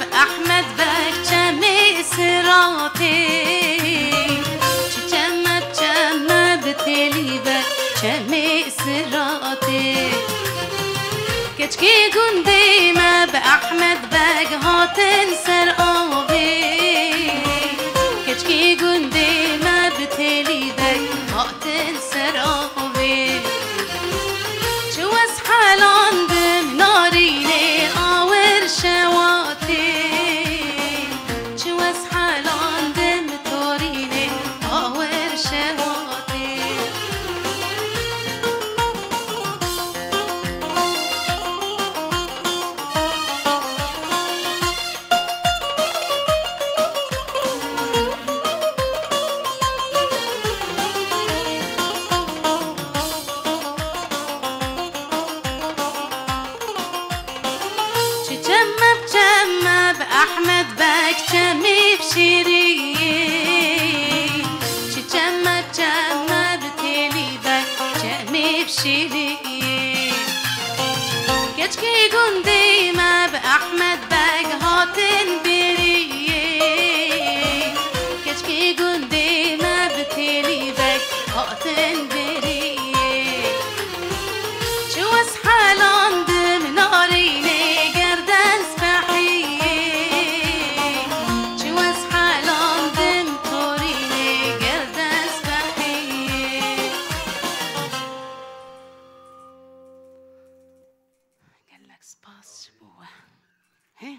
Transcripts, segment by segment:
بأحمد بكتمي سراتي تجمع بتلي بكتمي سراتي كتكي قندي ما بأحمد بك هاتن سرابي كتكي قندي ما بتلي بك هاتن سرابي شو اسحالان دم ناريني آور شواتي شو اسحالان دم توريني آور شواتي أحمد بكتمي بشيري تجمع بتلي بكتمي بشيري كتكي قندي ما بأحمد بك هاتن بري كتكي قندي ما بتلي بك هاتن بري شو اسحالان دم ناريني قردن سبحي سباس بوا هي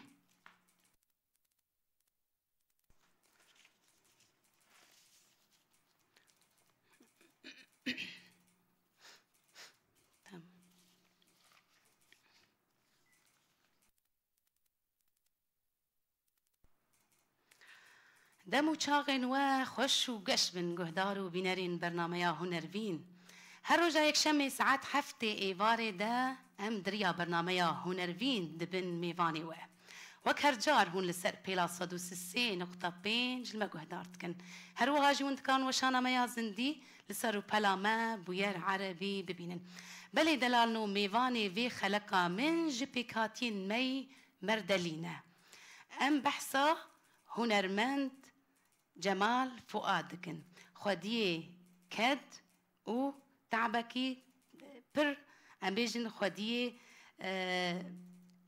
دمو چاغن و خوش و قشبن قهدار و بینرین برنامه هنربین هر روزا یک شمی ساعت هفته ایواره ده ام دریا برنامه هنربین دبن میوانی وک هر جار هون لسر پیلا صدو سسی نقطه پنج لما قهدارت کن هر وها جون تکان وشانا میا زندی لسر و پلاما بویر عربی ببینن بلی دلالنو میوانی وی خلقا من جپیکاتین می مردلینه ام بحثا هنرمند جمال فؤادكن خديه كد و تعبكي بر ام بيجن خديه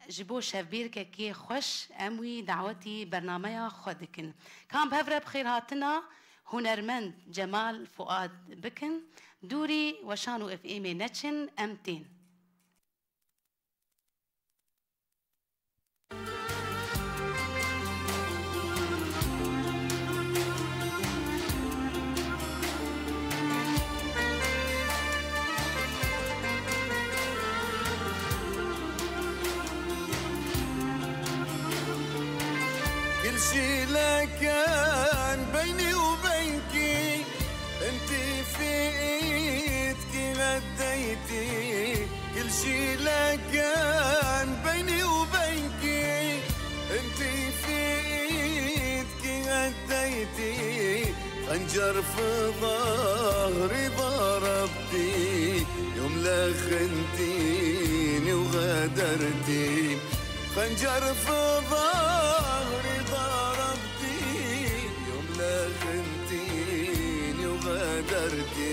جبو شفبير كي خوش اموي دعوتي برنامج خدكن كان بهفره بخير هاتنا هنرمند جمال فؤاد بكن دوري وشانو اف ايمي نتشن امتين كل شي لكان بيني وبينكي انتي في ايدكي غديتي كل شي لكان بيني وبينكي انتي في ايدكي غديتي خنجر في ظهري ضربتي يوم لا خنتيني وغدرتي خنجر في ظهري ضربتي يوم لا خنتيني وغدرتي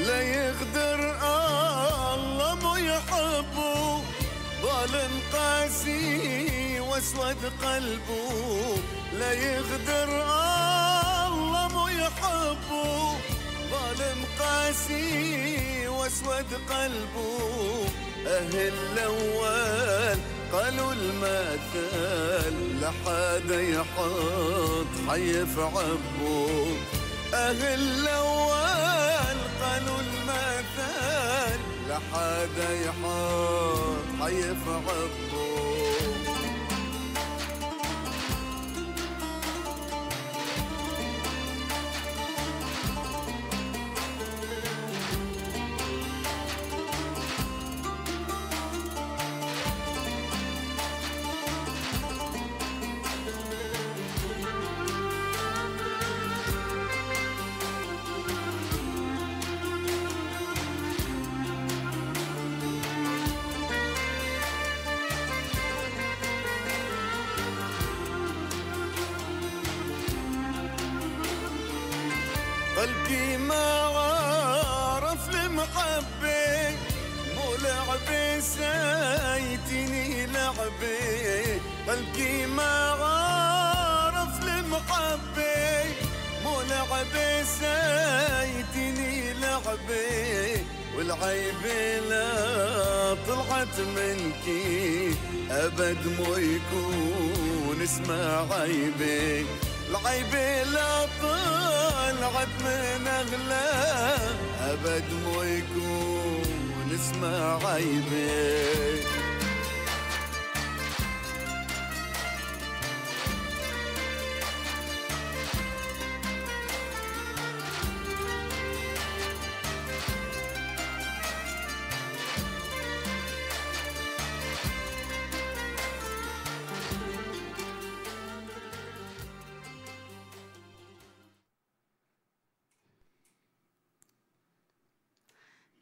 لا يقدر الله مو يحبه ظالم قاسي واسود قلبه لا يقدر الله مو يحبه ظالم قاسي واسود قلبه اهل الاول قالوا المثل لحدا يحط حي في عبه اهل الاول قالوا المثل حدا يحط حيف عبه. قلبي ما عرف المحبة، مو لعبة سايتني لعبة. قلبي ما عرف المحبة، مو لعبة سايتني لعبة. والعيبة لا طلعت منكي أبد مو يكون اسمها عيبة. العيبة لا طلعت من أغلى أبد مو يكون اسمها عيبة.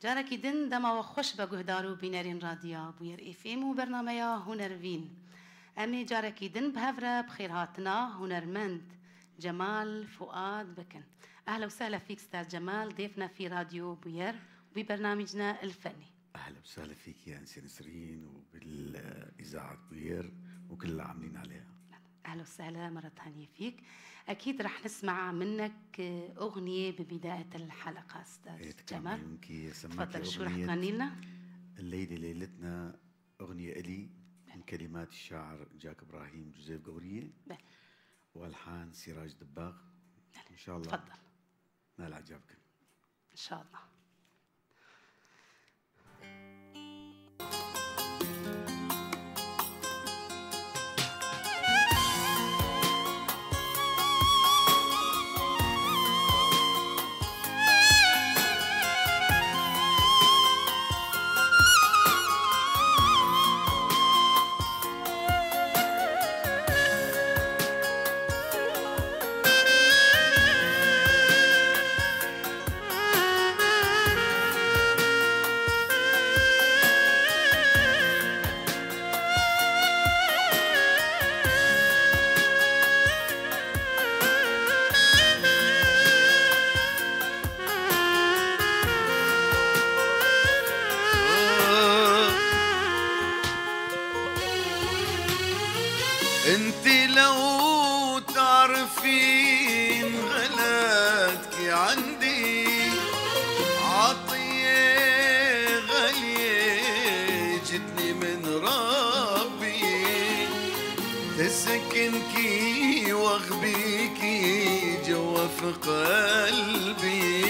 جارك دن دما وخوش بجهدارو بينارين راديا بوير إفيم وبرنامجها هنرفين. أمي جارك دن بهفرة بخير هاتنا هنرمند جمال فؤاد بكن. أهلا وسهلا فيك أستاذ جمال، ضيفنا في راديو بوير وببرنامجنا الفني. أهلا وسهلا فيك يا أنسة نسرين وبالإذاعة بوير وكل اللي عاملين عليها. أهلا وسهلا مرة ثانية فيك. أكيد رح نسمع منك أغنية ببداية الحلقة أستاذ جمال. تفضل، شو رح تغني لنا؟ الليلة ليلتنا أغنية إلي من كلمات الشاعر جاك إبراهيم جوزيف قورية والحان سراج دباغ. إن شاء الله تفضل نال إعجابكم إن شاء الله. انتي لو تعرفين غلاتك عندي عطية غالية جتني من ربي، تسكنكي واخبيكي جوا في قلبي،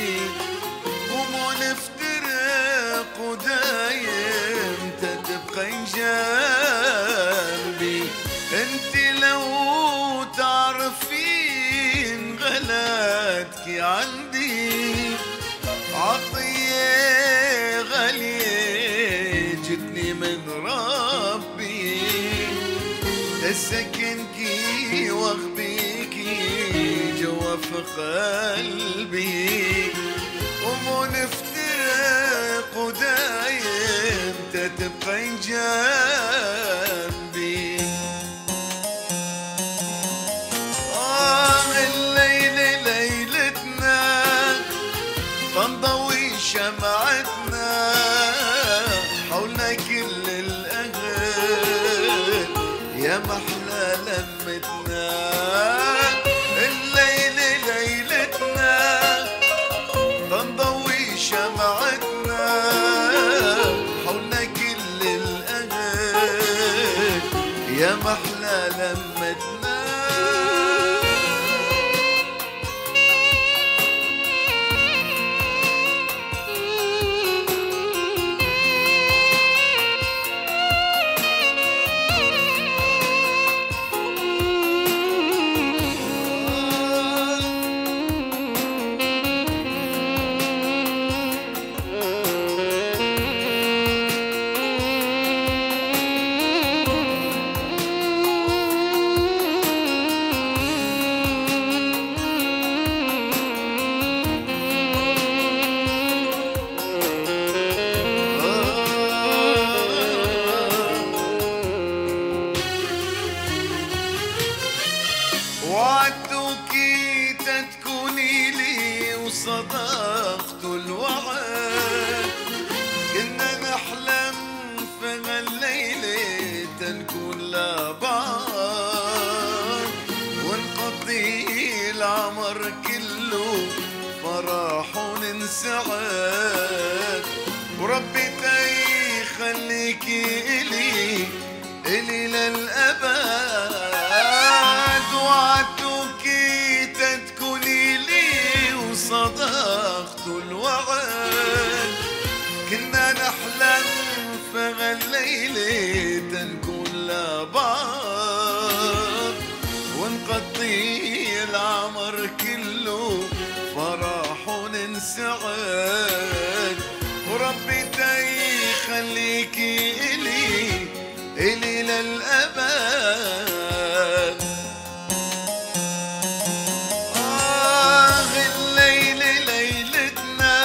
ومو نفترق ودايم تتبقى جنبي. انتي لو تعرفين غلاتك عندي عطية غالية جتني من ربي، تسكنكي واخبيكي جوا في قلبي، ومو نفترق ودايم تتبقى جنبي. الليلة ليلتنا تنضوي شمعتنا حولنا كل الأهل يا محلى لمتنا. الليلة ليلتنا تنضوي شمعتنا حولنا كل الأهل يا محلى لمتنا. وعدتوكي تتكوني لي وصدقت الوعد، كنا نحلم في هالليلة تنكون لبعض، ونقضي العمر كله فرح وننسعد، وربي تيخليكي إلي للأبد، وعدتوكي تتكوني لي وصدقت الوعد، كنا نحلم في هالليلة تنكون لبعض، ونقضي العمر كله فرح وننسعد، وربي تيخليكي إلي للأبد. الليلة ليلتنا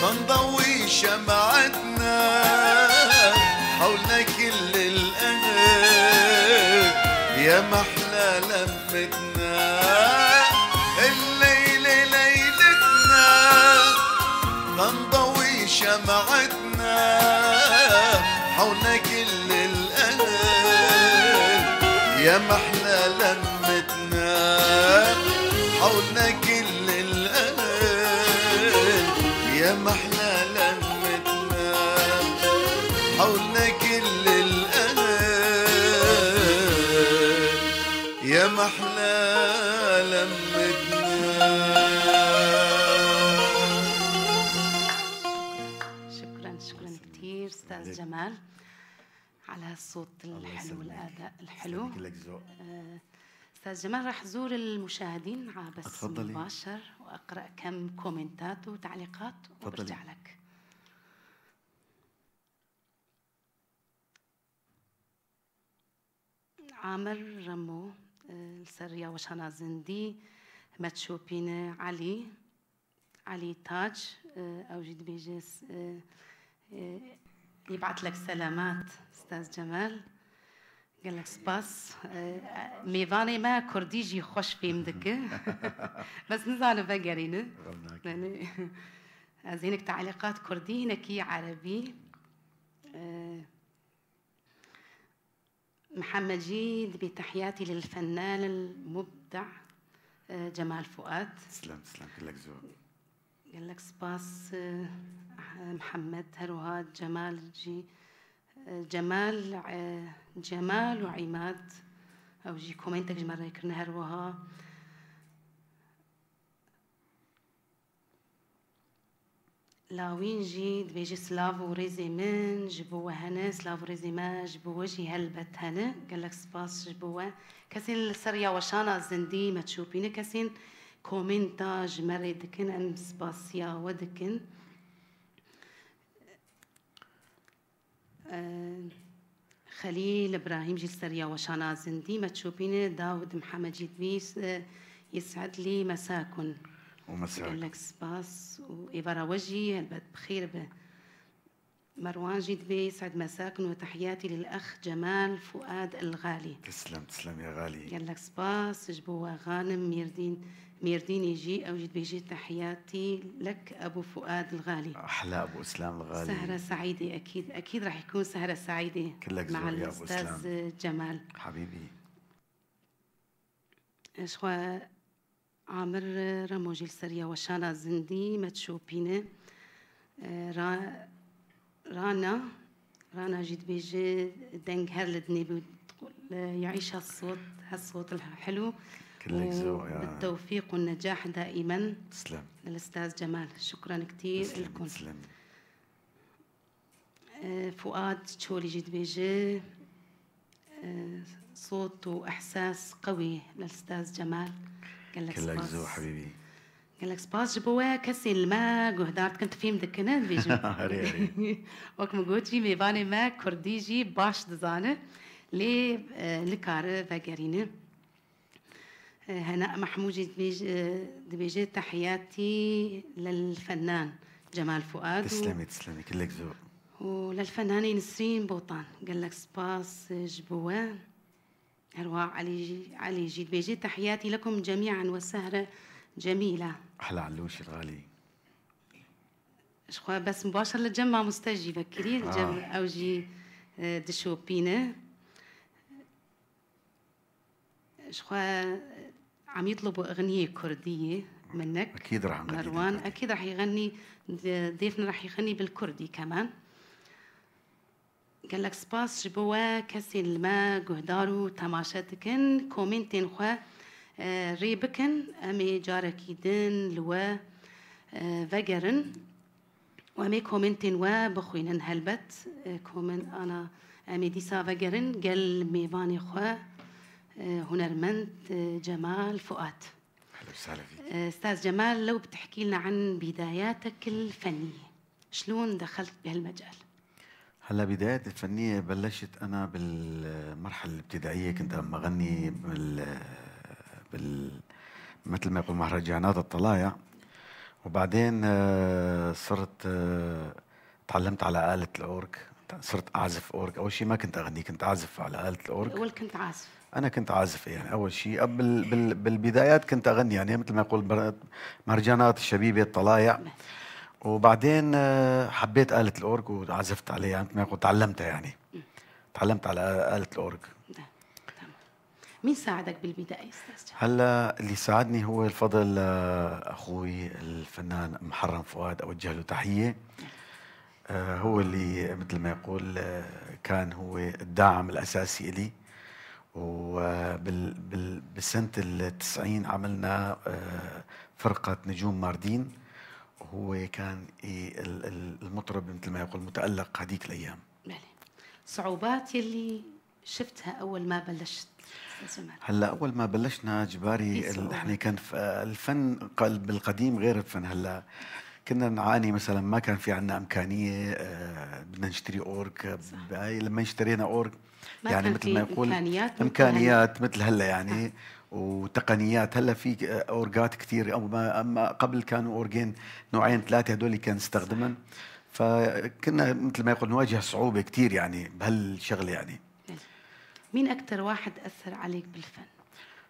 تنضوي شمعتنا، حولنا كل الأهل يا محلى لمتنا، الليلة ليلتنا تنضوي شمعتنا، حولنا كل الأهل يا محلى لمتنا، حولنا كل الأهل يا محلى لمتنا، حولنا كل الأهل يا محلى لمتنا. شكرا كثير استاذ جمال على الصوت الحلو والاداء الحلو. استاذ جمال راح زور المشاهدين على بث مباشر واقرا كم كومنتات وتعليقات وبرجع لك. عامر رمو السرية وشانا زندي متشوبين علي تاج أو جد بيجيس يبعث لك سلامات استاذ جمال، قال لك سباس ميفاني ما كرديجي خوش فيم دكه بس نزعل بقرينه يعني زينك تعليقات كردي هناكي عربي. محمد جيد بتحياتي للفنان المبدع جمال فؤاد. تسلم كلك ذوق. قال لك سباس محمد هروهات جمال وعماد او جي كومنتك مرة يكرنا هروها. لاوين جيد بيجي سلافو ريزي من جبوه هنا سلافو ريزي ما جبوه جي هلبت هنا. قال لك سباس جبوه كسين سريا وشانا زندي ما تشوفينه كسين كومنتاج مرة دكن أم سباسيا ودكن. خليل إبراهيم جيل سريا وشانا زندي ما تشوفينه. داود محمد جيد بيس يسعد لي مساكن ومساك. قال لك سباس وإبرا وجهي هلبت بخير مروان جيد بي يسعد مساكن وتحياتي للأخ جمال فؤاد الغالي. تسلم يا غالي. قال لك سباس جبوه غانم ميردين يجي أو جد بيجي تحياتي لك أبو فؤاد الغالي. أحلى أبو إسلام الغالي. سهرة سعيدة أكيد راح يكون سهرة سعيدة مع الأستاذ جمال حبيبي. إخوة عامر رموجي السرية وشانا زندي متشوبينة. رانا جد بيجي دنج هرلدني يعيش هالصوت الحلو بالتوفيق والنجاح دائما. تسلم للأستاذ جمال. شكرا كثير لكم. تسلم. فؤاد تشولي جد بيجي صوت وإحساس قوي للأستاذ جمال. قال لك كلك ذوق حبيبي. قال لك سباس جبوه كسي الماء قهدارت كنت فيهم دكنات بيجي وقت مقوتي ميباني ما كرديجي باش دزانه لي لكار فاقرينه. هناء محمود دبيجي تحياتي للفنان جمال فؤاد. تسلمي كلك ذوق. وللفنانة نسرين بوطان. قال لك سباس جبوه أرواح علي جيد بيجي، تحياتي لكم جميعا والسهرة جميلة. أحلى علوش الغالي. شخوا بس مباشر للجمع مستجيبة كري أوجي دشو بينا شخوا عم يطلبوا أغنية كردية منك. أكيد راح نغني مروان أكيد راح يغني، ضيفنا راح يغني بالكردي كمان. قال لك سباس جبوا كسي الماء جهدارو تماشتكن كومنتين خوا ريبكن أمي جاركيدن لوا فجرن وأمي كومنتين وبخوينن هلبت كومن أنا أمي ديسا فجرن قال ميفاني خوا هنرمند جمال فؤاد. أهلا وسهلا فيك. أستاذ جمال، لو بتحكي لنا عن بداياتك الفنية، شلون دخلت بهالمجال؟ هلا بداياتي الفنية بلشت أنا بالمرحلة الابتدائية، كنت عم أغني مثل ما يقول مهرجانات الطلايع، وبعدين صرت تعلمت على آلة الأورج، صرت أعزف أورج. أول شيء ما كنت أغني، كنت أعزف على آلة الأورج. أول كنت عازف؟ أنا كنت عازف يعني أول شيء. بالبدايات كنت أغني يعني مثل ما يقول مهرجانات الشبيبة الطلايع، وبعدين حبيت آلة الأورج وعزفت عليها يعني مثل ما يقول تعلمتها يعني. تعلمت على آلة الأورج. مين ساعدك بالبداية أستاذ جمال؟ هلا اللي ساعدني هو الفضل أخوي الفنان محرم فؤاد، أوجه له تحية. هو اللي مثل ما يقول كان هو الداعم الأساسي لي. وبالسنة ال90 عملنا فرقة نجوم ماردين، وهو كان المطرب مثل ما يقول متألق هذيك الأيام. صعوبات يلي شفتها أول ما بلشت؟ هلا أول ما بلشنا جباري احنا كان الفن بالقديم غير الفن. هلا كنا نعاني مثلا ما كان في عندنا إمكانية بدنا نشتري أورج. لما اشترينا أورج يعني مثل ما يقول إمكانيات مثل هلا يعني وتقنيات. هلا في أورجات كثير، أما قبل كانوا أورجين نوعين ثلاثة هدول كان نستخدمن، فكنا مثل ما يقول نواجه صعوبة كثير يعني بهالشغلة يعني. مين أكثر واحد أثر عليك بالفن؟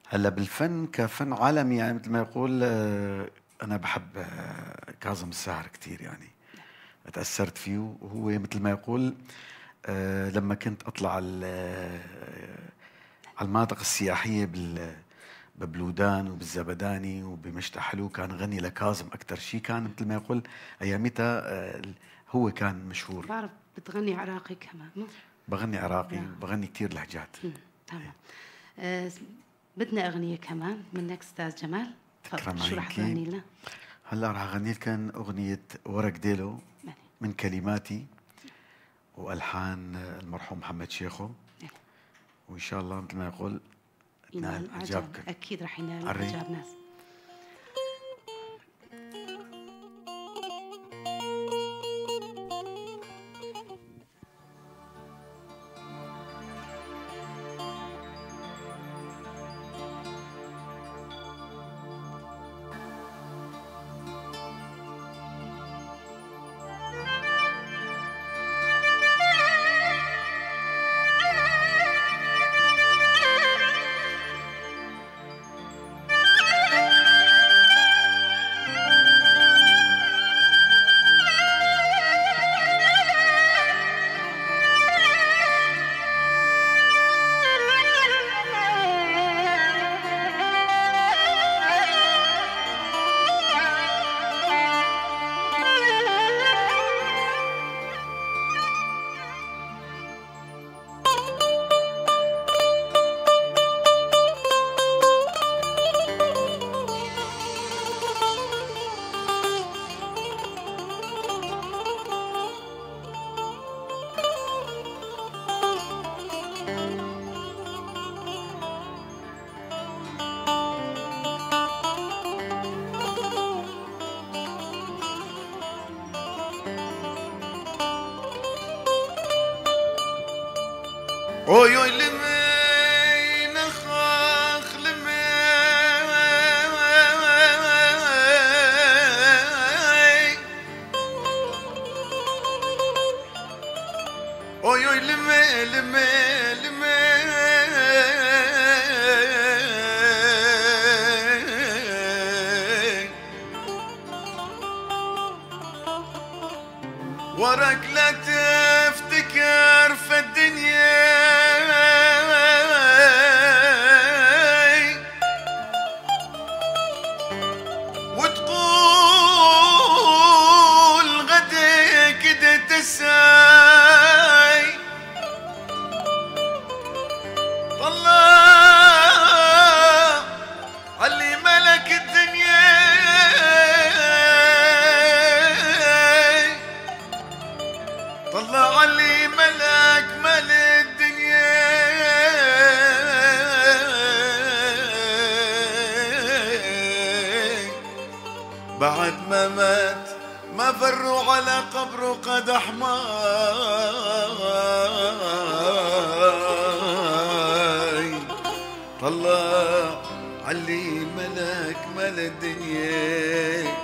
هلا بالفن كفن عالمي يعني مثل ما يقول أنا بحب كاظم الساهر كثير يعني، تأثرت فيه. وهو مثل ما يقول لما كنت أطلع على المناطق السياحية ببلودان وبالزبداني وبمشتى حلو كان غني لكاظم أكثر شيء. كان مثل ما يقول أيامتها هو كان مشهور. بعرف بتغني عراقي كمان؟ بغني عراقي، بغني كثير لهجات. تمام. بدنا أغنية كمان منك أستاذ جمال. تفضل، شو رح تغني لنا؟ هلا رح أغني لكم أغنية ورق ديلو من كلماتي وألحان المرحوم محمد شيخو، وإن شاء الله مثل ما يقول ينال إعجابكم. أكيد رح ينال إعجاب ناس. اوي اوي لمي نخاخ لمي اوي اوي لمي لمي لمي بعد ما مات ما فروا على قبره قد حماي طلع علي ملك مال الدنيا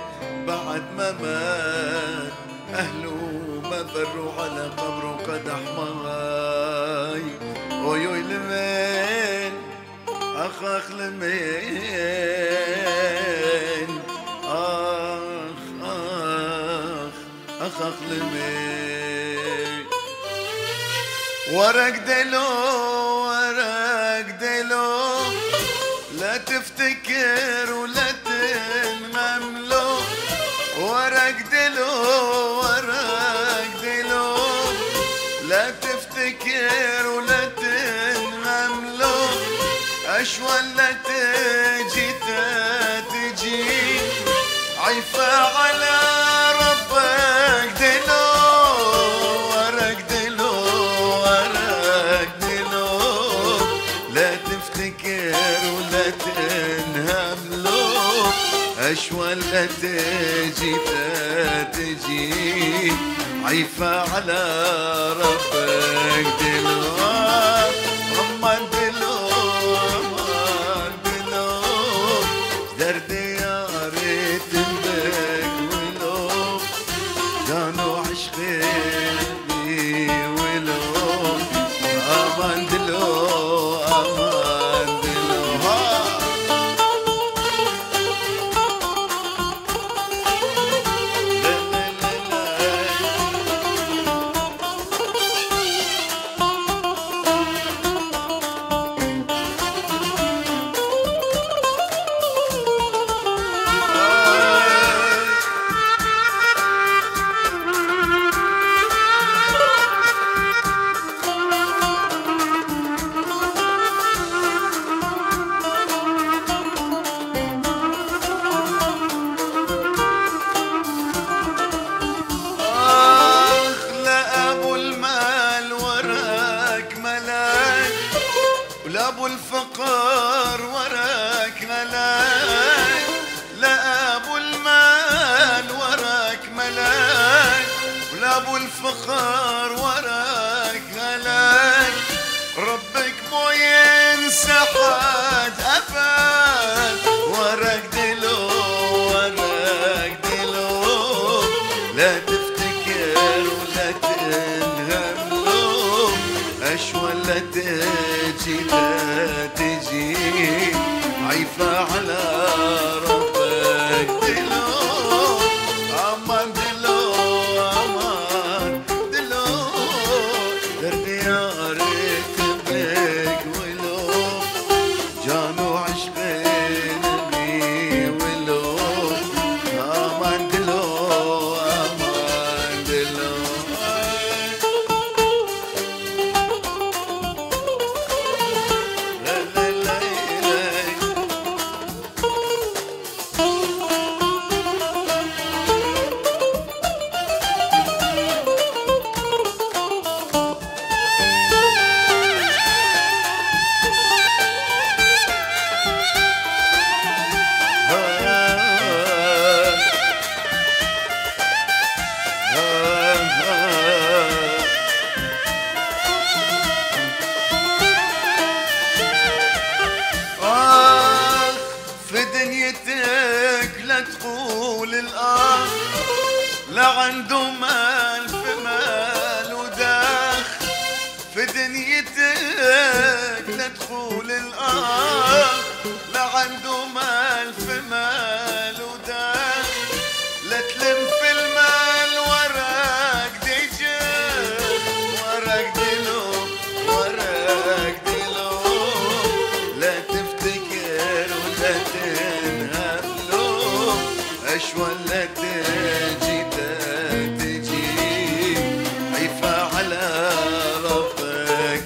بعد ما مات أهله ما فروا على قبره قد حماي ويوي لمين أخ لمين أخ لمين ورق دلو لا تفتكر ولا تنغملو ورق دلو لا تفتكر ولا تنغملو أشوال تجي عيفة على ربك دلو ورق دلو لا تفتكر ولا تنهملو أشوال تجي عيفة على ربك دلو رمان دلو درد يا ريت بك ولو كانوا عشقي ولو امان دلو ابو الفقر وراك ملاك لا ابو المال وراك ملاك ولا ابو الفقر وراك ملاك ربك مو ينسى حد ابد وراك دلو لا تفتكر ولا تنهملو اشوال تجي عيفة على ربك دلو امان دلو درد يا ريت بك ولو جانو عشقين بي ولو امان دلو لا تقول الآخ لا عنده مال في مال وداخ في دنيتك لا تقول الآخ لا عنده مال في مال وداخ لا تلم في المال وراك دجاج وراك دلو لا تفتكر ولا تنهملو أشوال لا تجي عيفة على ربك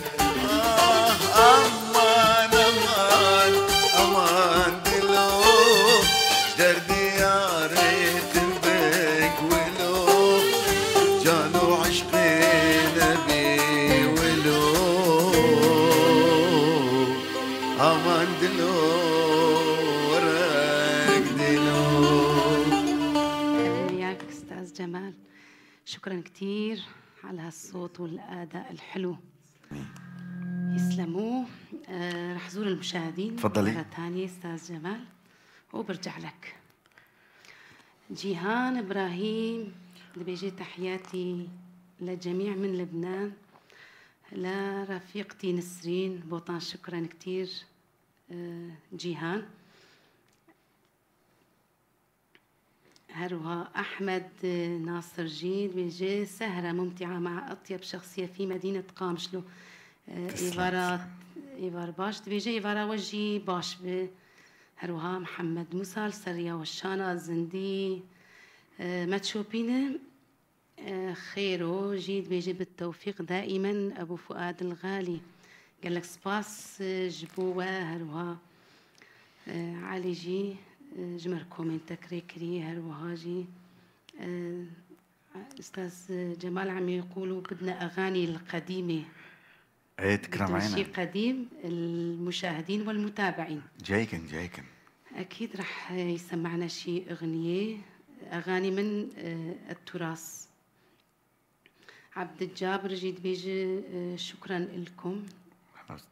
أمان دلو دردي يا ريت بك ولو جانو عشقي نبي ولو أمان دلو ورق دلو شكرا كتير على هالصوت والأداء الحلو. يسلموا. رح زور المشاهدين تفضلي مرة ثانية أستاذ جمال وبرجع لك. جيهان إبراهيم بيجي تحياتي للجميع من لبنان، لرفيقتي نسرين بوطان. شكرا كتير جيهان. هروها أحمد ناصر جيد بيجي سهرة ممتعة مع أطيب شخصية في مدينة قامشلو. إيفار باش بيجي إيفارا وجي باش هروها محمد موسى السرية والشانة الزندي ما تشوبينه خيرو جيد بيجي بالتوفيق دائما. أبو فؤاد الغالي قال لك سباس جبوة هروها علي جي جمر كومنت تكريكري هروها جي. أستاذ جمال عم يقولوا بدنا أغاني القديمة. ايه تكرم عينك. شيء قديم المشاهدين والمتابعين. جايكن أكيد رح يسمعنا شيء أغاني من التراث. عبد الجابر جيد بيجي شكرا لكم.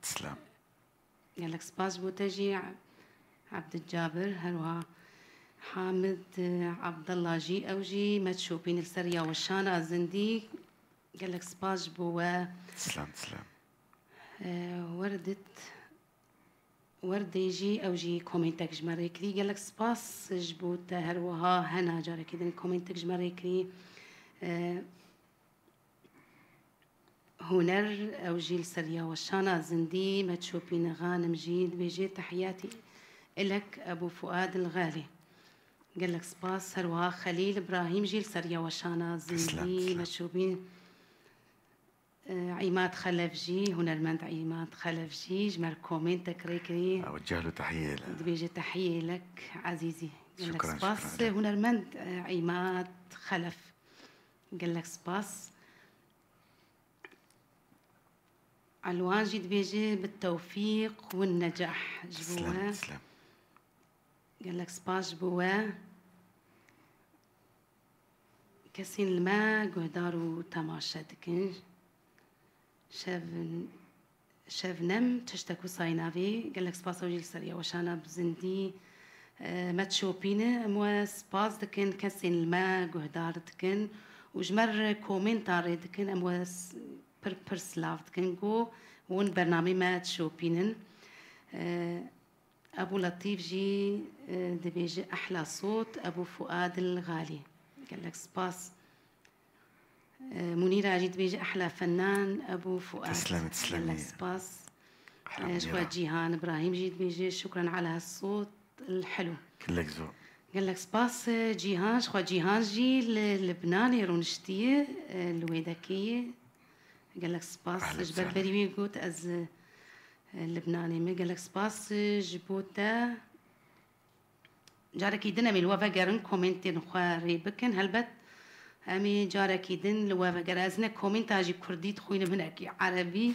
تسلم. قال لك سباس بوتجي عبد الجابر. هروها حامد عبد الله جي أوجي ما تشوفين السرية والشانة الزندي. قال لك سباس بوا. تسلم. وردة يجي أو جي كومنتك جمري كري. قال لك سباس جبوت هروها هنا جاري كده كومنتك جمري كري. هنر أو جي السرية والشانة زندي ما تشوفين غانم جيد بيجي تحياتي إلك أبو فؤاد الغالي. قال لك سباس هروها خليل إبراهيم جي السرية والشانة زندي ما تشوفين. عماد خلفجي هنرمند عماد خلفجي جمر كومنتك ريكري. أوجه له تحية بيجي تحية لك عزيزي. قال لك شكرا. سباس هنرمند عماد خلف. قال لك سباس علوان جيد بيجي بالتوفيق والنجاح جبوها. تسلم. قال لك سباس جبوها كسين الماء قهدارو تماشا دكنج شافنم تشتكو صاينافي. قال لك سباس وجيل سريع وشانا بزندي ما تشوبينه مو سباس دكن كسين الماء قهدار دكن وجمر كومنتار دكن امو برسلاف دكن جو ون برنامج ما تشوبينن. ابو لطيف جي دبيجي احلى صوت ابو فؤاد الغالي. قال لك سباس. منيرة جيت بيجي أحلى فنان أبو فؤاد. تسلمي. قال لك سباس. شوية جيهان إبراهيم جيت بيجي شكرا على هالصوت الحلو. كلك ذوق. قال لك سباس جيهان شوية جيهان جي لبناني رونشتية الويدكية. قال لك سباس جبت بريوي قوت أز لبناني ما. قال لك سباس جبوتا جارك يدنا من الوفا قرن كومنتين خواري بكن هلبت أمي جارك يدن لوفا قرازنا كومنت أجي كردي تخوين من أكي عربي.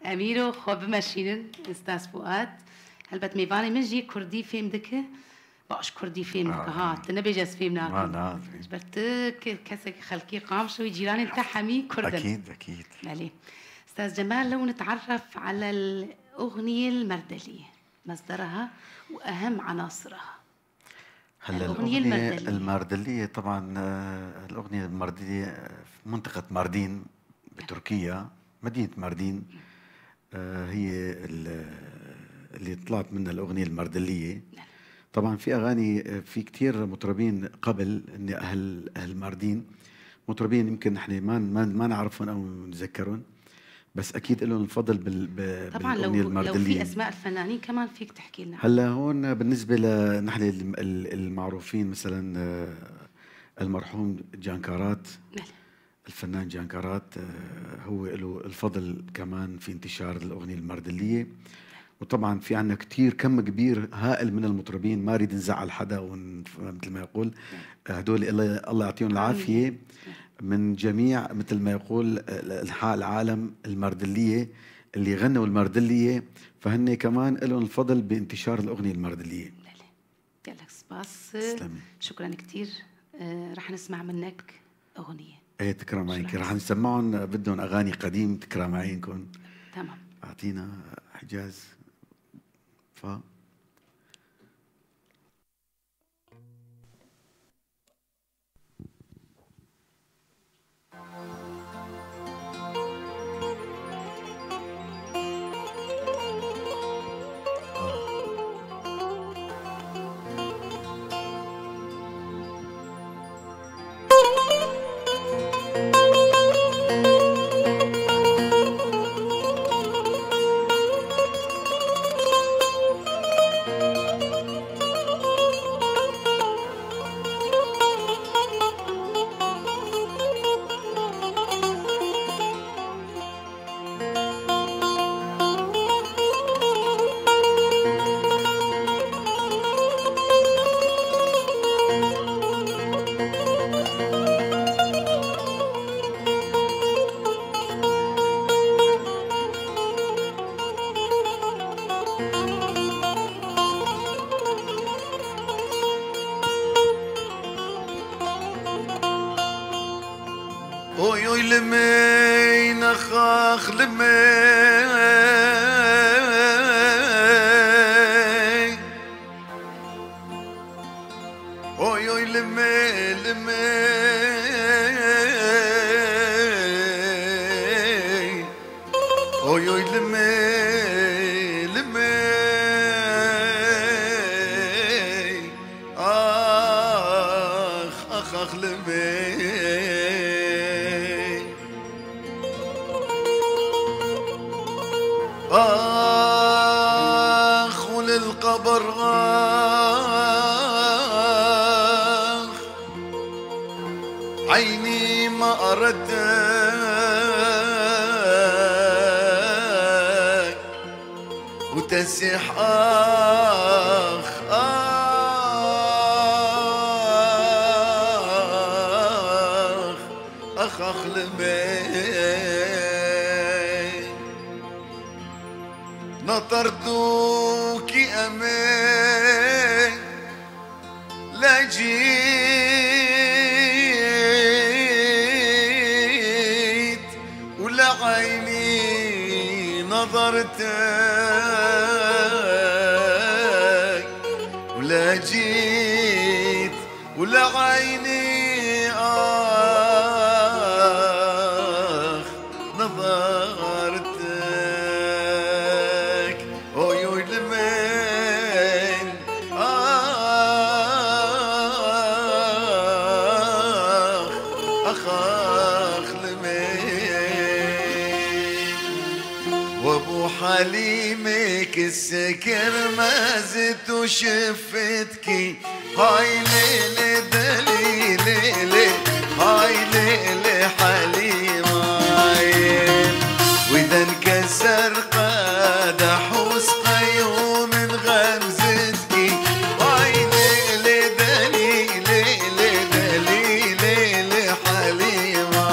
أميرو خوب ماشينن أستاذ فؤاد هلبت ميباني من جي كردي فيم دكه باش كردي فيم دكه هات نبي جاس فيم ناكل جبرت كسك خلقي قامشو جيراني انت حمي كردن. أكيد. مالي أستاذ جمال لو نتعرف على الأغنية المردلية مصدرها وأهم عناصرها. هلا الأغنية المردلية طبعا الأغنية المردلية في منطقة ماردين بتركيا مدينة ماردين هي اللي طلعت منها الأغنية المردلية. طبعا في أغاني في كتير مطربين قبل إن أهل ماردين مطربين يمكن نحن ما نعرفهم أو نذكرهم بس أكيد لهم الفضل طبعا بالأغنية المردلية. لو في أسماء الفنانين كمان فيك تحكي لنا. هلا هون بالنسبة لنحن المعروفين مثلا المرحوم جانكارات. الفنان جانكارات هو له الفضل كمان في انتشار الأغنية المردلية. وطبعا في عنا كتير كم كبير هائل من المطربين ما اريد نزعل حدا مثل ما يقول هدول الله يعطيهم العافية من جميع مثل ما يقول انحاء العالم المردلية اللي غنوا المردلية فهن كمان لهم الفضل بانتشار الأغنية المردلية. قال لك سباس شكرا كتير. رح نسمع منك أغنية. ايه تكرم عينك، رح نسمعهم بدهم اغاني قديم تكرم عينكم. تمام. اعطينا حجاز. ف اوي اوي لمين اخاخ لمين اوي اوي لمين لمين اوي اوي لمين لمين اخ اخ اخ لمين آخ وللقبر آخ عيني ما أردك وتسيح آخ آخ أخ أخ لمين نطرتك أمين لا جيت ولا عيني نظرتك ولا جيت ولا عيني آخ نظرتك اوي اوي لمين آخ أخ أخ لمين وابو حليمك السكر ما زدت وشفتكي هاي ليلة دليلة هاي ليلة حليمة وإذا انكسر قدح وسقي ومن غمزتكي هاي ليلة دليلة دليلة حليمة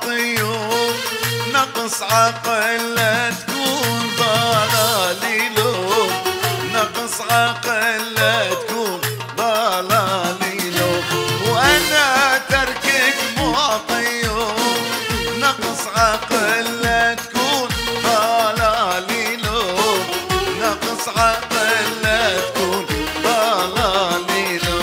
معطيه نقص عقل لا تكون ضلالي له نقص عقل لا تكون ضلالي له وانا تركك معطيه نقص عقل لا تكون ضلالي له نقص عقل لا تكون ضلالي له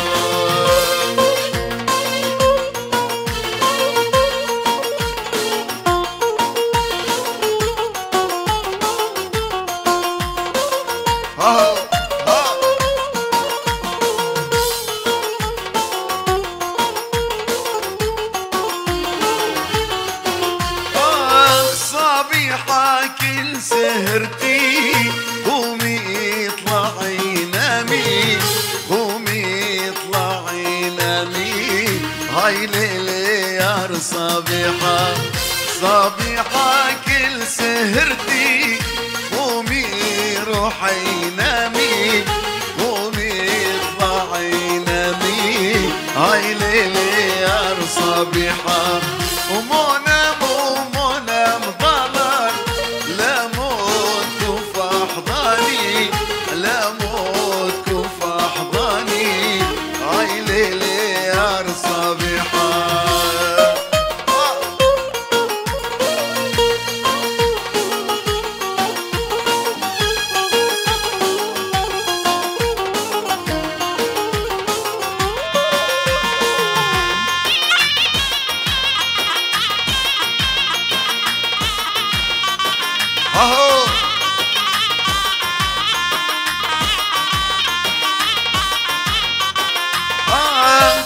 كل سهرتي قومي اطلعي نامي قومي اطلعي نامي هاي ليلي يا صبيحة صبيحة كل سهرتي قومي روحي نامي قومي اطلعي نامي هاي ليلي يا صبيحة ومنام ومنام ضلال لا موت فاحضاني لا موت فاحضاني هاي ليلي يا صبيحة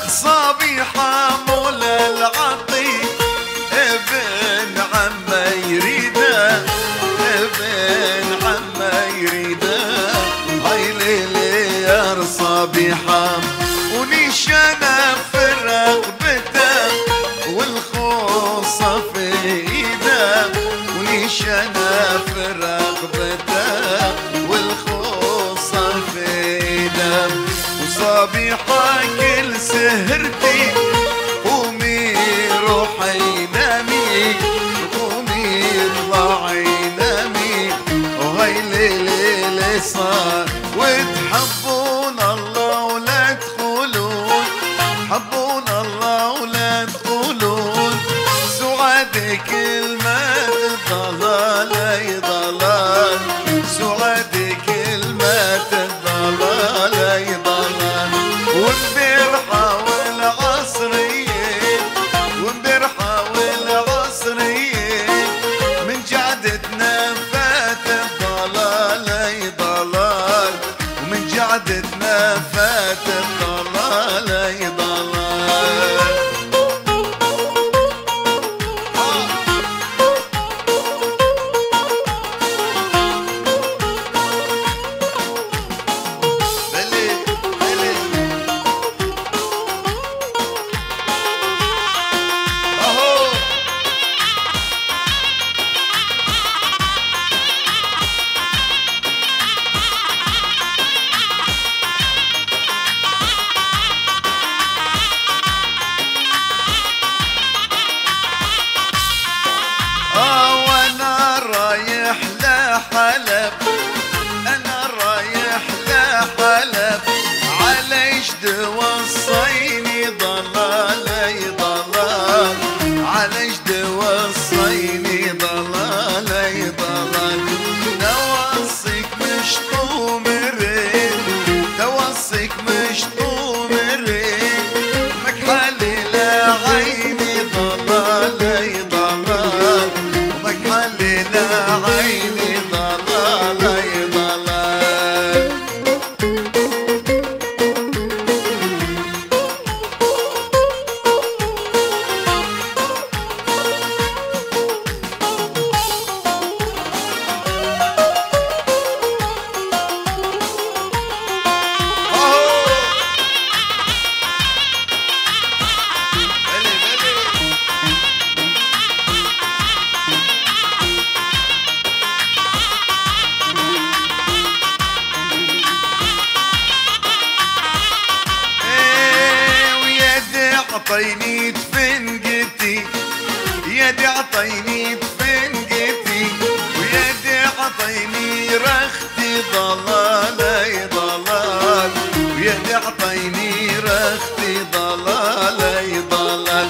صبيحة مولا العطيف ابن عمه يريده ابن عمه يريده هاي ليلي يا صبيحة ونيشانه في رقبته والخوصة في ايده ونيشانه في رقبته والخوصة في ايده وصبيحة كل سهرتي قومي روحي نامي قومي اطلعي نامي وهاي ليلي صار وتحبون الله ولا تقولون حبون الله ولا تقولون سعاد كل ما ضلال ضلال سعاد كل ما ضلال ضلال والبرحة والعصرية والبرحة والعصرية من جعدتنا فات الضلال ضلال ومن جعدتنا فات الضلال ضلال حلب انا رايح لحلب على جد وصيني ضلالي ضلال على جد وصيني ضلالي ضلال توصيك مش طومرين توصيك مش طومرين مكحلي لعيني ضلالي ضلال مكحلي لعيني عطيني تفنقتي ويدي عطيني بنقتي ويدي عطيني رختي ضلالي ضلال ويدي عطيني رختي ضلالي ضلال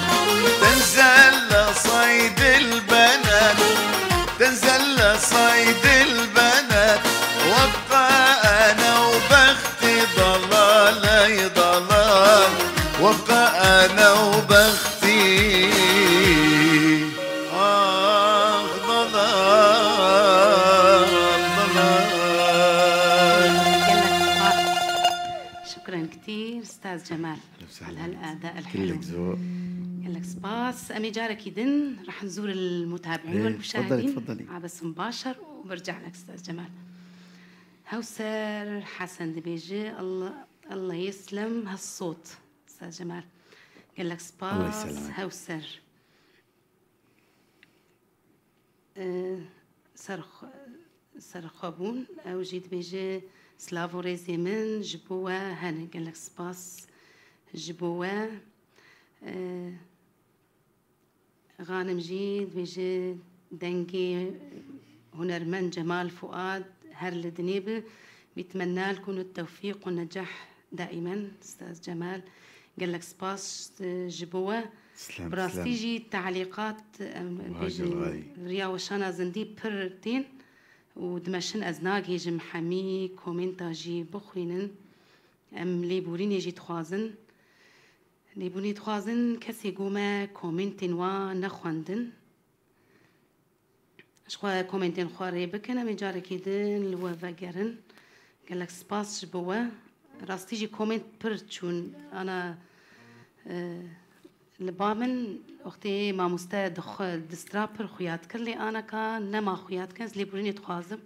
تنزل صيد البنات تنزل صيد البنات وابقى انا وبختي ضلالي ضلال وابقى انا وبختي ضلال ضلال. شكرا كثير استاذ جمال على هالاداء الحلو. كلك ذوق. لك سباس. أمي جارك يدن رح نزور المتابعين والمشاهدين. تفضلي عبس مباشر وبرجع لك استاذ جمال. هوسر حسن دبيجي الله يسلم هالصوت استاذ جمال. قال لك سباس. الله يسلمك. هوسر سرخابون او جيت بيجي سلافو ريزي من جبوه هاني. قال لك سباس جبوه. غانم جيد بيجي دنجي هنرمن جمال فؤاد هر الدنيبه بيتمنى لكم التوفيق والنجاح دائما استاذ جمال. قال لك سباس جبوه. براستيجي تعليقات ريا وشانا زندي برتين ودمشن ازناق هيجي محمي كومنتا جي بخوينن ام ليبورين يجي تخوازن ليبوني تخوازن كسي قوما كومنتين وا نخواندن شخوا كومنتين خواري بكن امي جاري كيدن لوا فاقرن. قال لك سباس جبوه. راستيجي كومنت برتشون انا لبامن اختي ما مستعد دسترابر خويات كرلي انا كان نما خويات كان ليبوريني تخوازم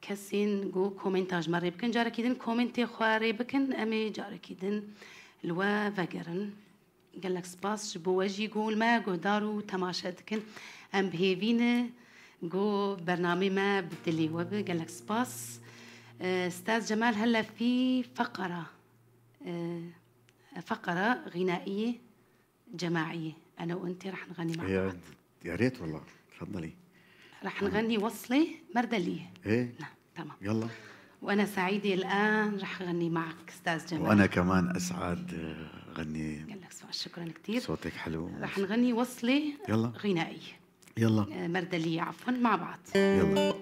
كسين جو كومنتاج مري بكن جاري كيدن كومنتي خواري بكن امي جاري كيدن لوا فقرن. قال لك سباس بوجي قول ما جو دارو تماشتكن ام بهيفينه جو برنامج ما بدلي وب. قال لك سباس استاذ جمال هلا في فقره غنائيه جماعيه انا وانت رح نغني مع بعض. يا ريت والله تفضلي. رح نغني وصله مردليه. ايه نعم تمام. يلا. وانا سعيده الان رح اغني معك استاذ جمال. وانا كمان اسعد غني. قال لك شكرا كثير. صوتك حلو. رح نغني وصله يلا غنائيه. يلا مردليه عفوا مع بعض. يلا.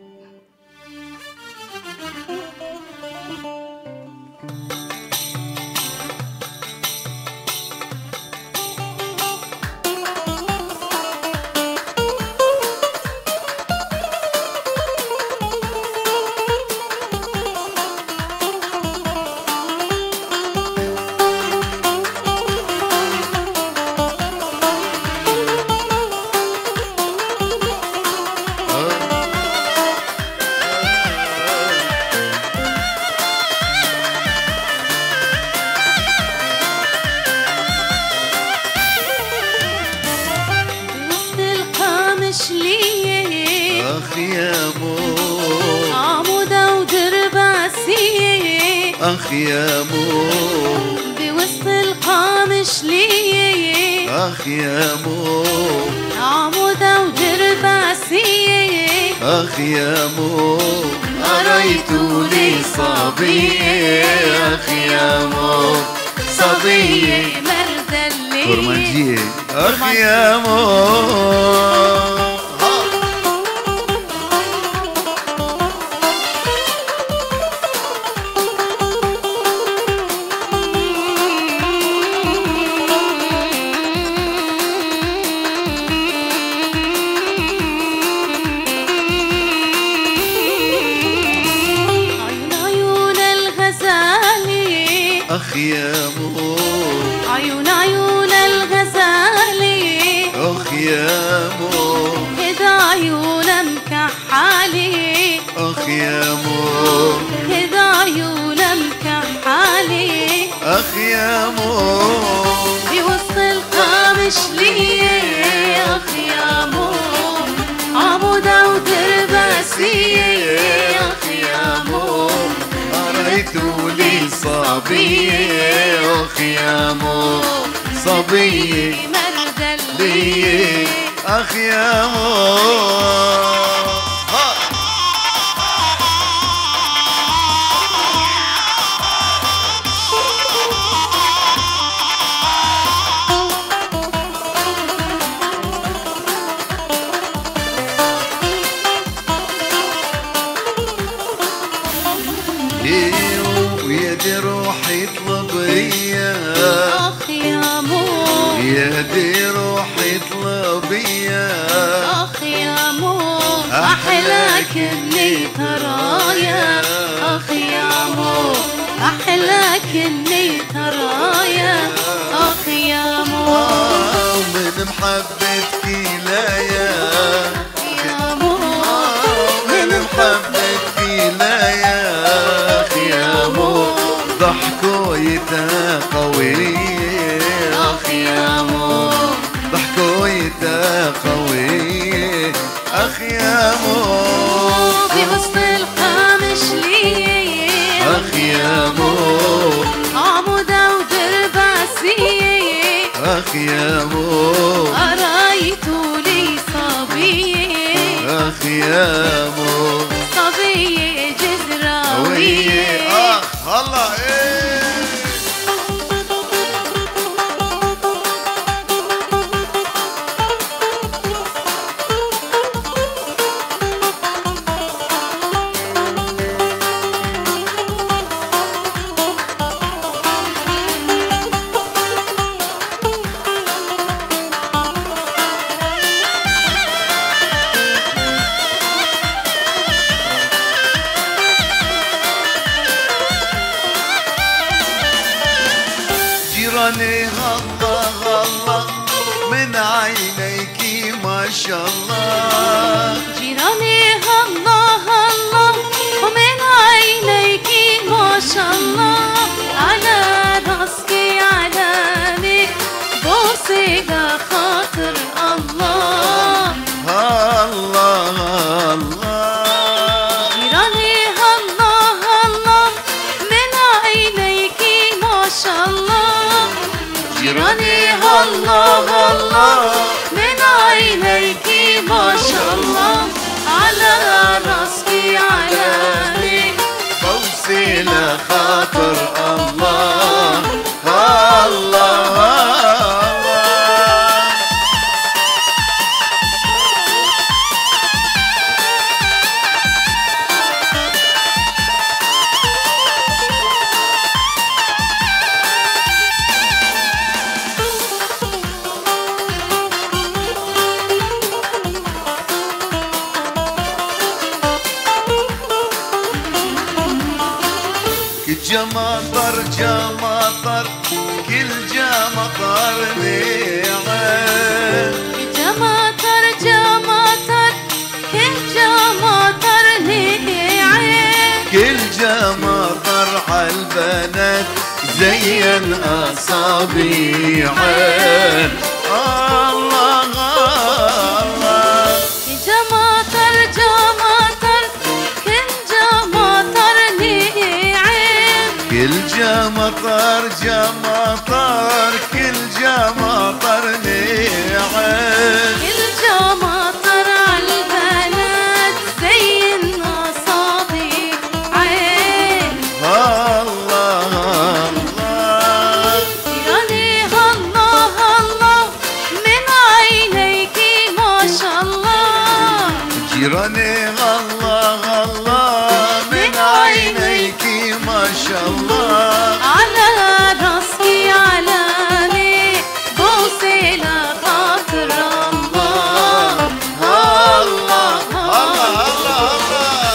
أخ يا مو بوسط القامش لي أخ يا مو عمودة ودرب عسية أخ يا مو أريت لي صبية أخ يا مو صبية مردلي كورمانجية أخ يا مو أخ يا مو عيون الغزالي أخ يا مو كده عيون مكحالي أخ يا مو كده عيون مكحالي أخ يا مو بوسط القامش لي أخ يا مو عمودة ودرباسية أخ يا مو أريت لي صبية أخ يا مو صبية مردلي اخ يا مو ويدي روحي طلبية اخ يا مو يدي روحي طلبية اخ يا مو احلاك اللي ترايا اخ يا مو احلاك اللي ترايا اخ يا مو من محبتك لا يا مو من محبتك لا يا مو ضحكويته قوية اخ يا مو ضحكويته قوية اخ يا مو في وسط القمش لي اخ يا مو عمودة ودرباسية اخ يا مو قرايته لي صبية اخ يا مو صبية جزراوية اخ الله ايه جيراني الله الله من عينيك ما شاء الله جيراني الله الله ومن عينيك ما شاء الله على راسك علامة بوسي لخاطر الله الله الله جيراني الله الله من عينيك ما شاء الله جيراني الله الله من عينيك ما شاء الله على راسك علامة بوسي لخاطر الله الله جمطر جمطر كل جمطر نعم جماطر جماطر كل جماطر نعم كل جمطر عالبنات زين أصابيعين الله الله جماطر جماطر كل جماطر نعم كل جمطر جمطر كل جمطر نعم كل جماطر عالبنات زين أصابيعين الله الله جيراني الله الله من عينيك ما شاء الله جيراني الله الله من عينيك ما شاء الله على راسك علامة بوسي لخاطر الله الله الله الله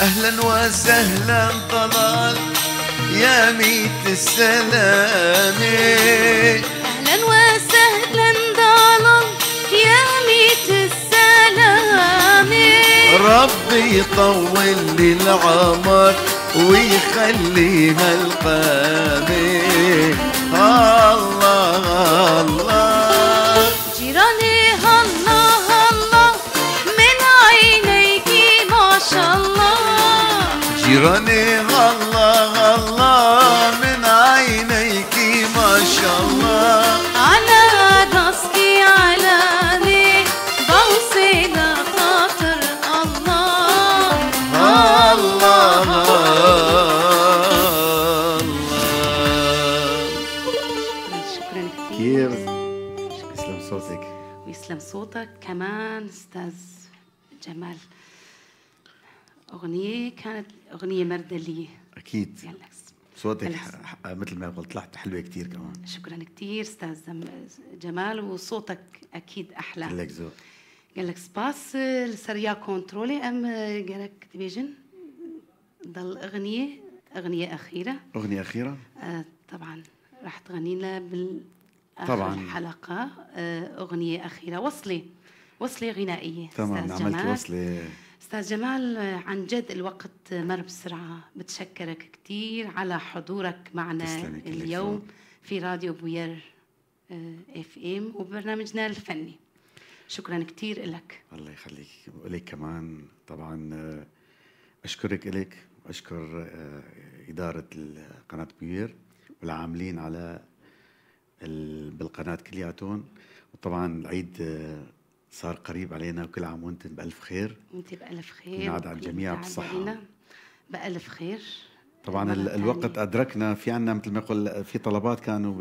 اهلا وسهلا طلال يا ميت السلامة أهلا وسهلا ضلال يا ميت السلامة ربي يطول لي العمر ويخليها القابل. الله الله جيراني الله الله من عينيكي ما شاء الله. جيراني الله الله من عينيكي ما شاء الله. على راسكي علاني بوصل خاطر الله. الله شكرا كثير. كثير. يسلم صوتك. ويسلم صوتك كمان استاذ جمال. اغنيه كانت اغنيه مردليه. اكيد يلا صوتك يلا. مثل ما قلت طلعت حلوه كثير كمان. شكرا كثير استاذ جمال، وصوتك اكيد احلى. لك ذوق. قال لك سباس السريا كنترولي ام قال لك تبيجن ضل اغنيه اخيره. اغنيه اخيره. طبعا راح تغني لنا طبعاً. الحلقه اغنيه اخيره وصله غنائيه. تمام أستاذ عملت جمال. وصله. استاذ جمال عن جد الوقت مر بسرعه، بتشكرك كثير على حضورك معنا تسلمي كلك اليوم ذوق. في راديو بوير اف ام وبرنامجنا الفني. شكرا كثير لك. الله يخليك ولك كمان. طبعا اشكرك لك واشكر اداره قناه بوير والعاملين على بالقناه كلياتهم. وطبعا العيد صار قريب علينا وكل عام وانتم بالف خير. وانت بالف خير. ونعد على الجميع وكل بالصحة. علينا بالف خير. طبعا مرة الوقت تانية. ادركنا في عنا مثل ما يقول في طلبات كانوا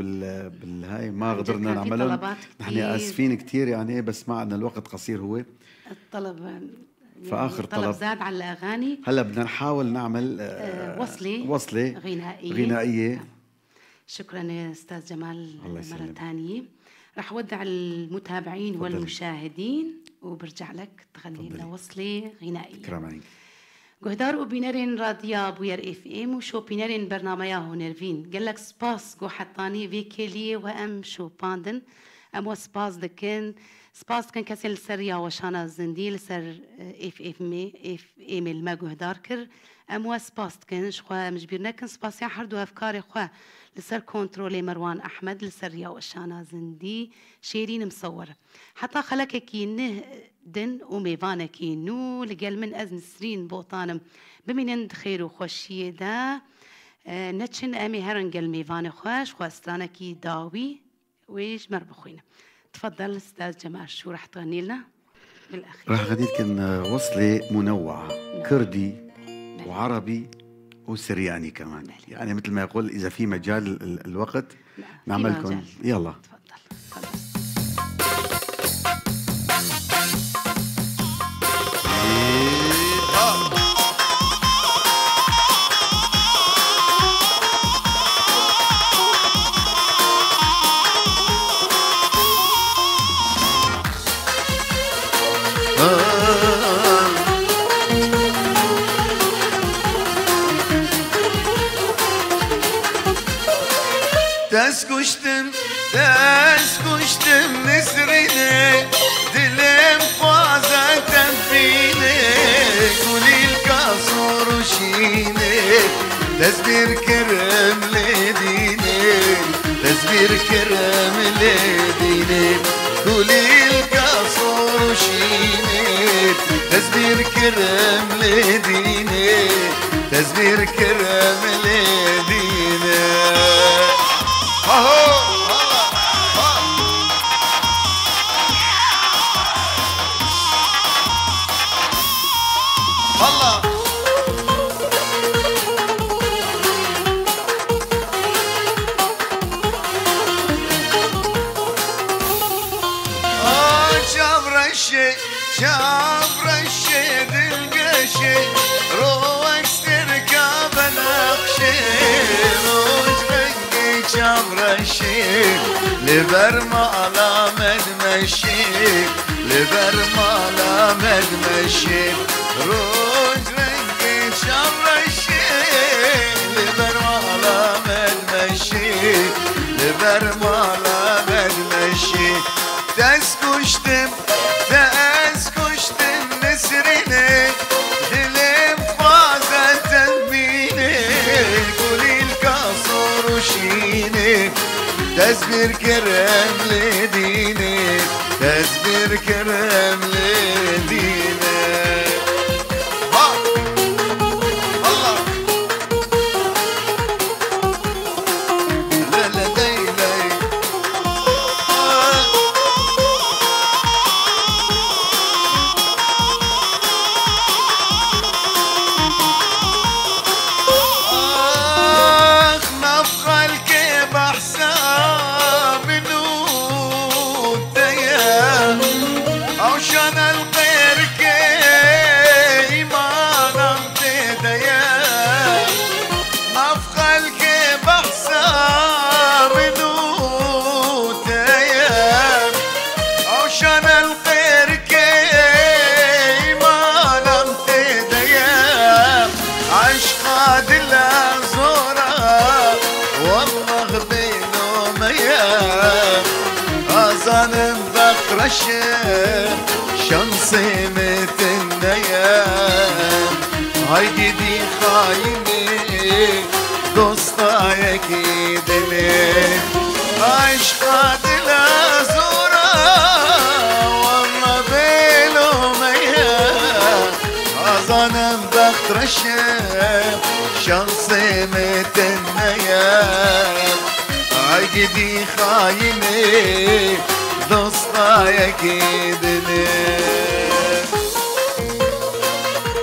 بالهاي ما عن جد قدرنا كان في نعملهم. طلبات نحن كتير. اسفين كثير يعني بس ما عندنا الوقت قصير هو. الطلب يعني فآخر الطلب طلب. زاد على الاغاني. هلا بدنا نحاول نعمل وصله غنائيه. شكرا يا استاذ جمال الله مره يسلمك. ثانيه. رح ودع المتابعين تفضلي. والمشاهدين وبرجع لك تغني لنا تفضلي. وصله غنائيه. كرام عينك. قهدار وبينرين راديا بوير اف ام وشو بينرين برنامجها هنرفين قال لك سباس جو حطاني فيكيلي وام شو باندن ام سباس دكن سباس كان كسل سريا وشانا زنديل سر اف ام الما قهدار كر ام سباس كن شخوا مجبرنا كن سباس يا حردو افكاري خوا لسر كنترولي مروان احمد لسريا وشانا زندي شيرين مصور حتى خلك كي دن وميفانا كينو لقال من أذن سرين بوطانم بمنند خير وخوشي دا نتشن أمي هرن قال ميفانا خوش خواستانا كي داوي ويش مربخوينا. تفضل أستاذ جمال شو رح تغني لنا بالأخير؟ راح غني لكم وصله منوعه كردي وعربي وسرياني كمان. يعني مثل ما يقول اذا في مجال الوقت لا، في نعملكم. مجال. يلا تفضل. تسكشتم نسريني دلم فازت فيني قولي الكاسور وشيني تزبير كرم لديني تزبير كرم لديني قولي الكاسور وشيني تزبير كرم لديني تزبير كرم لديني والله شابر الشي دلقشي روح تركب نقشي روج رقي شابر الشي لبر ما لا مدمشي لبر ما لا مدمشي روج رقي شابر الشي لبر ما لا مدمشي لبر ما لا مدمشي تسكشتم نسريني دلم فازت بيني تزبير كرم لديني تزبير كرم لديني شمسي متنيام هاي جدي خايني دوستا يكيدني عشقا دلا زورا والله بيلو ميام أظنم بخرشم شمسي متنيام هاي جدي خايني دوستا يكيدني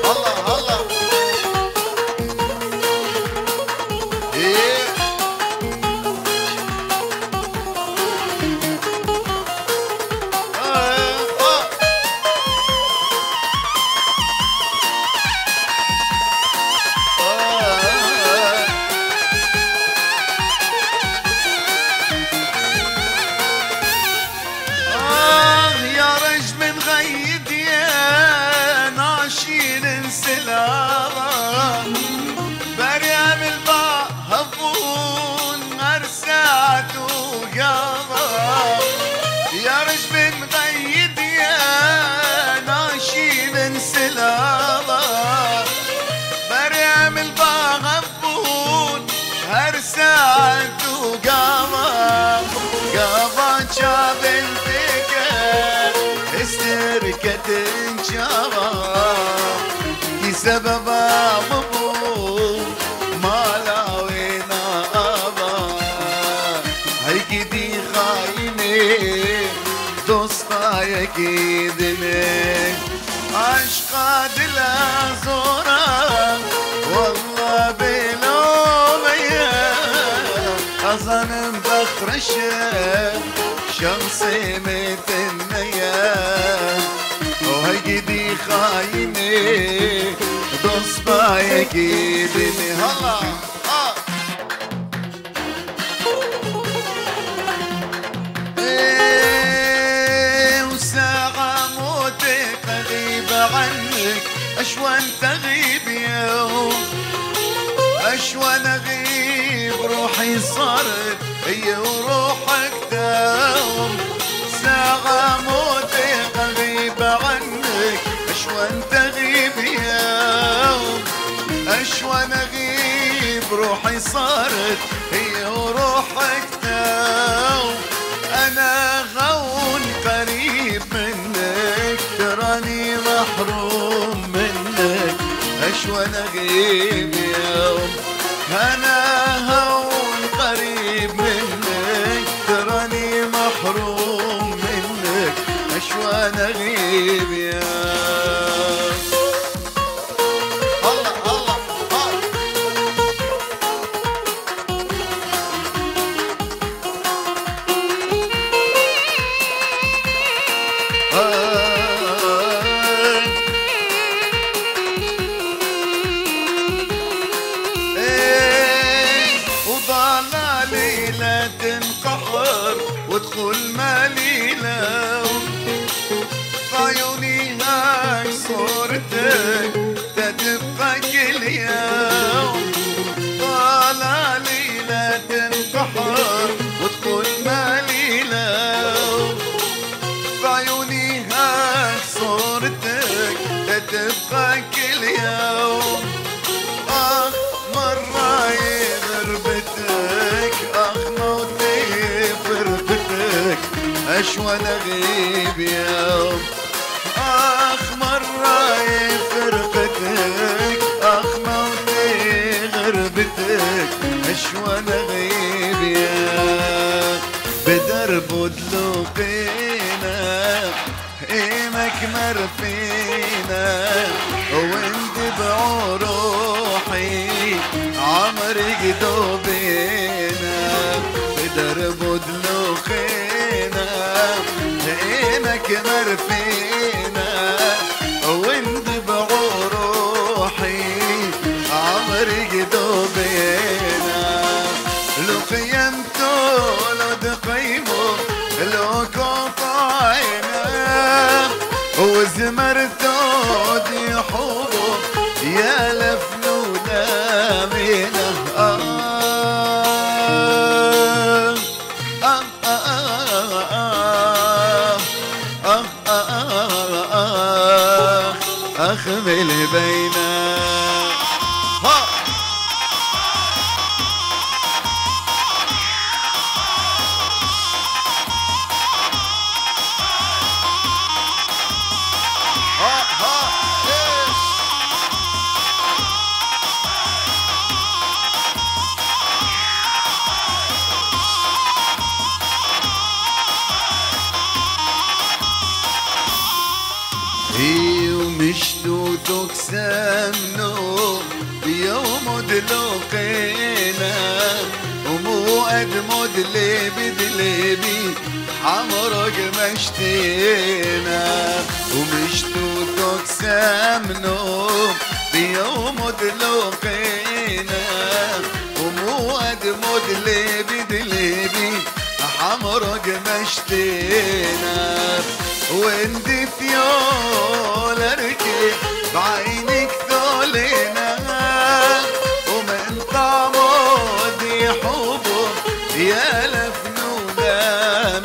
الله الله سبب مبو ما لاوينا أبا هيك دي خايني دوستا يكيدني عشقا دلا زورا والله بلوميا أظن بخرشة شمسي متنيا وهيك دي خايني دوستا يكيدني هلا وساعة موتك أغيب عنك أشوان تغيب يوم أشوان أغيب روحي صارت هي وروحك دوم ساعة موتك أغيب عنك أشوان تغيب يوم أشوان أغيب روحي صارت هي وروحك دوم أنا غون قريب منك تراني محروم منك أشوان أغيب يوم أنا هون قريب منك تراني محروم منك أشوان أغيب يوم الله الله وادخل مالي لو عيوني هاك صورتك تتبقى كل يوم طالع ليلة تنقحر وادخل مالي لو بعيوني هاك صورتك تتبقى كل يوم مرة غربتك موتي أشوى نغيب يوم آخ مرة يفرقتك آخ موتي غربتك أشوى نغيب يا بدرب دلوقينا إيمك مرفينا وانت بعروحي عمري قدوبينا بدرب دلوقينا إيمك مرفينا وانت بعروحي عمري قدوبينا لو قيمتو لو دقيمو لو قطعنا وزمرتو دي حبو يا لفنونا مينا أخمل بينا ومشدودك سمنو بيوم دلوقينا ومو أدمد ليبي دليبي حمرق مشتينا ومشدودك سمنو بيوم دلوقينا ومو أدمد ليبي دليبي حمرق مشتينا وندي فيول اركب بعينك ثولنا ومن طعمه دي حبه يا لفنونا